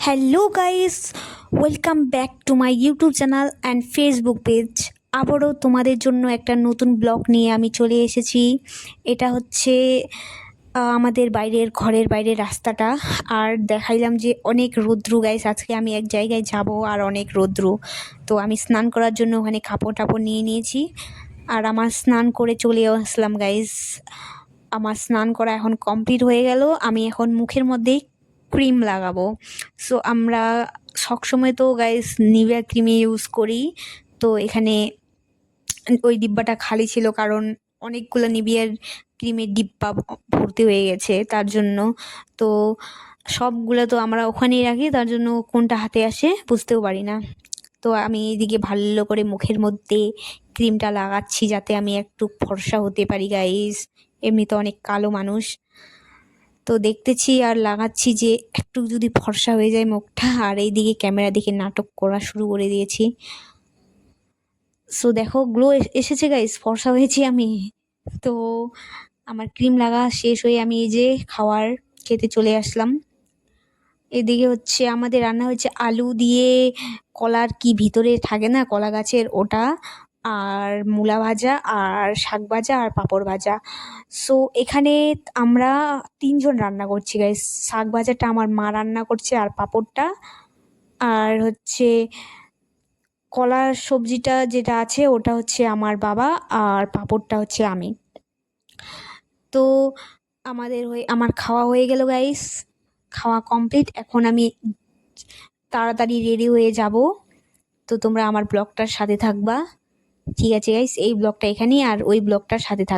Hello guys, welcome back to my YouTube channel and Facebook page. আবারও তোমাদের জন্য একটা নতুন ব্লগ নিয়ে আমি চলে এসেছি। এটা হচ্ছে আমাদের ঘরের বাইরের রাস্তাটা। আর দেখাইলাম যে অনেক রৌদ্রু গাইস, আজকে আমি এক জায়গায় যাব আর অনেক রৌদ্রু। তো আমি স্নান করার জন্য ওখানে কাপড় টাপড় নিয়ে নিয়েছি আর আমার স্নান করে চলে আসলাম গাইস। আমার স্নান করা এখন কমপ্লিট হয়ে গেল। আমি এখন মুখের মধ্যেই ক্রিম লাগাবো। সো আমরা সবসময় তো গাইস নিভিয়া ক্রিমই ইউজ করি। তো এখানে ওই ডিব্বাটা খালি ছিল, কারণ অনেকগুলো নিভিয়ার ক্রিমের ডিব্বা ভর্তি হয়ে গেছে, তার জন্য। তো সবগুলো তো আমরা ওখানেই রাখি, তার জন্য কোনটা হাতে আসে বুঝতেও পারি না। তো আমি এইদিকে ভালো করে মুখের মধ্যে ক্রিমটা লাগাচ্ছি যাতে আমি একটু ফর্সা হতে পারি গাইস। এমনি তো অনেক কালো মানুষ, তো দেখতেছি আর লাগাচ্ছি যে একটু যদি ফর্সা হয়ে যায় মুখটা। আর এইদিকে ক্যামেরা দেখে নাটক করা শুরু করে দিয়েছি। সো দেখো গ্লো এসেছে গাইস, ফর্সা হয়েছি আমি। তো আমার ক্রিম লাগা শেষ হয়ে আমি এই যে খেতে চলে আসলাম। এদিকে হচ্ছে আমাদের রান্না হয়েছে আলু দিয়ে কলার কি ভিতরে থাকে না কলা গাছের ওটা, আর মূলা ভাজা আর শাক ভাজা আর পাঁপড় ভাজা। সো এখানে আমরা তিনজন রান্না করছি গাইস। শাক ভাজাটা আমার মা রান্না করছে আর পাঁপড়টা, আর হচ্ছে কলার সবজিটা যেটা আছে ওটা হচ্ছে আমার বাবা, আর পাঁপড়টা হচ্ছে আমি। তো আমার খাওয়া হয়ে গেল গাইস, খাওয়া কমপ্লিট। এখন আমি তাড়াতাড়ি রেডি হয়ে যাব। তো তোমরা আমার ব্লগটার সাথে থাকবা। ঠিক আছে গাইস, এই ব্লগটা এখানেই, আর ওই ব্লগটার সাথে থাকবা।